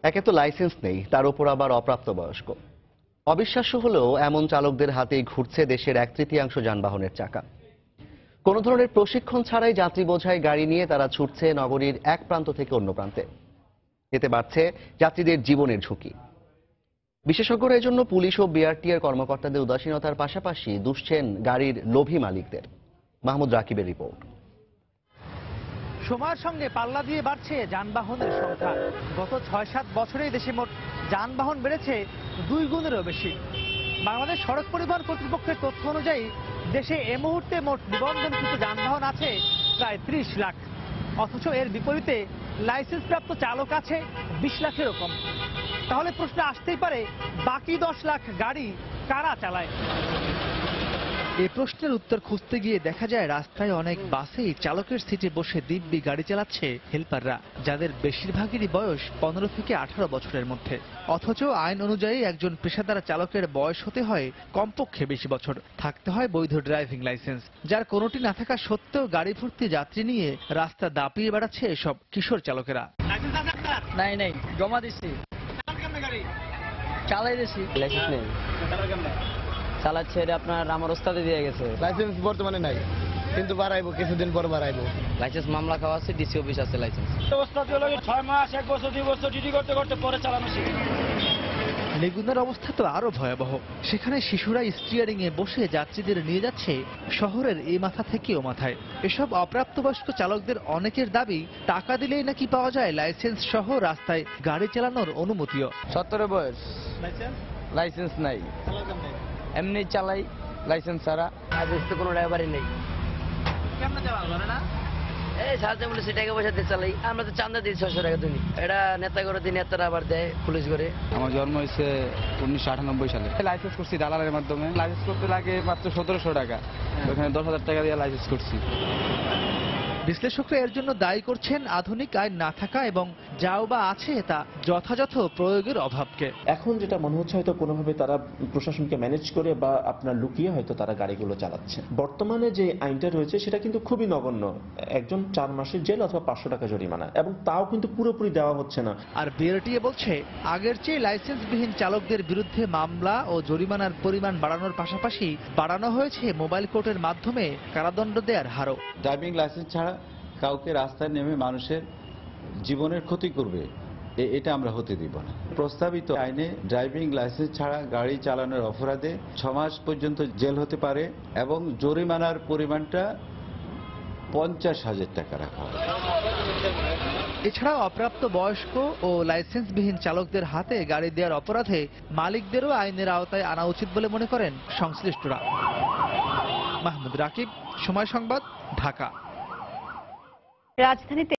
একে তো লাইসেন্স নেই, তার উপর আবার অপ্রাপ্তবয়স্ক। অবিশ্বাস্য হলেও এমন চালকদের হাতেই ঘুরছে দেশের 1/3 যানবাহনের চাকা। কোনো ধরনের প্রশিক্ষণ ছাড়াই যাত্রী বোঝাই গাড়ি নিয়ে তারা ছুটছে নগরীর এক প্রান্ত থেকে অন্য প্রান্তে। এতে বাড়ছে যাত্রীদের জীবনের ঝুঁকি। বিশেষজ্ঞরা এজন্য পুলিশ ও বিআরটিএর কর্মকর্তাদের উদাসীনতার পাশাপাশি দুষছেন গাড়ির লোভী মালিকদের। মাহমুদ রাকিবের রিপোর্ট। সময়ের সঙ্গে পাল্লা দিয়ে বাড়ছে যানবাহনের সংখ্যা। গত ৬-৭ বছরেই দেশে মোট যানবাহন বেড়েছে ২ গুণেরও বেশি। বাংলাদেশ সড়ক পরিবহন কর্তৃপক্ষের তথ্য অনুযায়ী দেশে এ মুহূর্তে মোট নিবন্ধনকৃত যানবাহন আছে প্রায় ৩০ লাখ। অথচ এর বিপরীতে লাইসেন্সপ্রাপ্ত চালক আছে ২০ লাখেরও কম। তাহলে প্রশ্ন আসতেই পারে, বাকি ১০ লাখ গাড়ি কারা চালায়? এই প্রশ্নের উত্তর খুঁজতে গিয়ে দেখা যায় রাস্তায় অনেক বাসেই চালকের সিটে বসে দিব্যি গাড়ি চালাচ্ছে হেল্পাররা, যাদের বেশিরভাগেরই বয়স ১৫ থেকে ১৮ বছরের মধ্যে। অথচ আইন অনুযায়ী একজন পেশাদার চালকের বয়স হতে হয় কমপক্ষে ২০ বছর, থাকতে হয় বৈধ ড্রাইভিং লাইসেন্স, যার কোনোটি না থাকা সত্ত্বেও গাড়ি ভর্তি যাত্রী নিয়ে রাস্তা দাপিয়ে বেড়াচ্ছে এসব কিশোর চালকেরা। নাই নাই, জমা দিচ্ছি, চালাই দিচ্ছি, লাইসেন্স নেই, চালাচ্ছে। এটা আপনার আমার ওস্তাদে দিয়ে গেছে। লাইসেন্স বর্তমানে নাই, কিন্তু বাড়াইবো, কিছুদিন পর বাড়াইবো। লাইসেন্স মামলা খাওয়া আছে, ডিসি অফিস আছে লাইসেন্স। ওস্তাদ হলো ৬ মাস, ১ বছর, ২ বছর ডিউটি করতে করতে পরে চালানো শিখে। লেগুনার অবস্থা তো আরো ভয়াবহ। সেখানে শিশুরা স্টিয়ারিং এ বসে যাত্রীদের নিয়ে যাচ্ছে শহরের এই মাথা থেকে ও মাথায়। এসব অপ্রাপ্তবয়স্ক চালকদের অনেকের দাবি, টাকা দিলেই নাকি পাওয়া যায় লাইসেন্স সহ রাস্তায় গাড়ি চালানোর অনুমতিও। ১৭ বয়স, লাইসেন্স নাই, এমনি চালাই লাইসেন্স ছাড়া। লাইসেন্স তো কোনো ড্রাইভারই নেই। কেমনে চালানো জানে না? এই সাথে বলে সে টাকা পয়সা দিয়ে চালাই। আমরা তো চান্দা দিই ৬০০ টাকা দিনই। এটা নেতা করে দিই, নেতারা আবার দেয় পুলিশ করে। আমার জন্ম হয়েছে 1998 সালে। লাইসেন্স করছি দালালের মাধ্যমে। লাইসেন্স করতে লাগে মাত্র ১৭০০ টাকা। ওখানে ১০,০০০ টাকা দিয়ে লাইসেন্স করছি। বিশ্লেষকরা এর জন্য দায়ী করছেন আধুনিক আইন না থাকা এবং যাও বা আছে তা যথাযথ প্রয়োগের অভাবকে। এখন যেটা মনে হচ্ছে হয়তো কোনোভাবে তারা প্রশাসনকে ম্যানেজ করে বা আপনার লুকিয়ে হয়তো তারা গাড়িগুলো চালাচ্ছে। বর্তমানে যে আইনটা রয়েছে সেটা কিন্তু খুবই নগণ্য, একজন ৪ মাসের জেল অথবা ৫০০ টাকা জরিমানা, এবং তাও কিন্তু পুরোপুরি দেওয়া হচ্ছে না। আর বিআরটিএ বলছে, আগের চেয়ে লাইসেন্সবিহীন চালকদের বিরুদ্ধে মামলা ও জরিমানার পরিমাণ বাড়ানোর পাশাপাশি বাড়ানো হয়েছে মোবাইল কোর্টের মাধ্যমে কারাদণ্ড দেওয়ার হারও। ড্রাইভিং লাইসেন্স ছাড়া কাউকে রাস্তায় নেমে মানুষের জীবনের ক্ষতি করবে, এটা আমরা হতে দিব না। প্রস্তাবিত আইনে ড্রাইভিং লাইসেন্স ছাড়া গাড়ি চালানোর অপরাধে ৬ মাস পর্যন্ত জেল হতে পারে এবং জরিমানার পরিমাণটা ৫০,০০০ টাকা রাখা হয়। এছাড়াও অপ্রাপ্ত বয়স্ক ও লাইসেন্সবিহীন চালকদের হাতে গাড়ি দেওয়ার অপরাধে মালিকদেরও আইনের আওতায় আনা উচিত বলে মনে করেন সংশ্লিষ্টরা। মাহমুদ রাকিব, সময় সংবাদ, ঢাকা। রাজধানীতে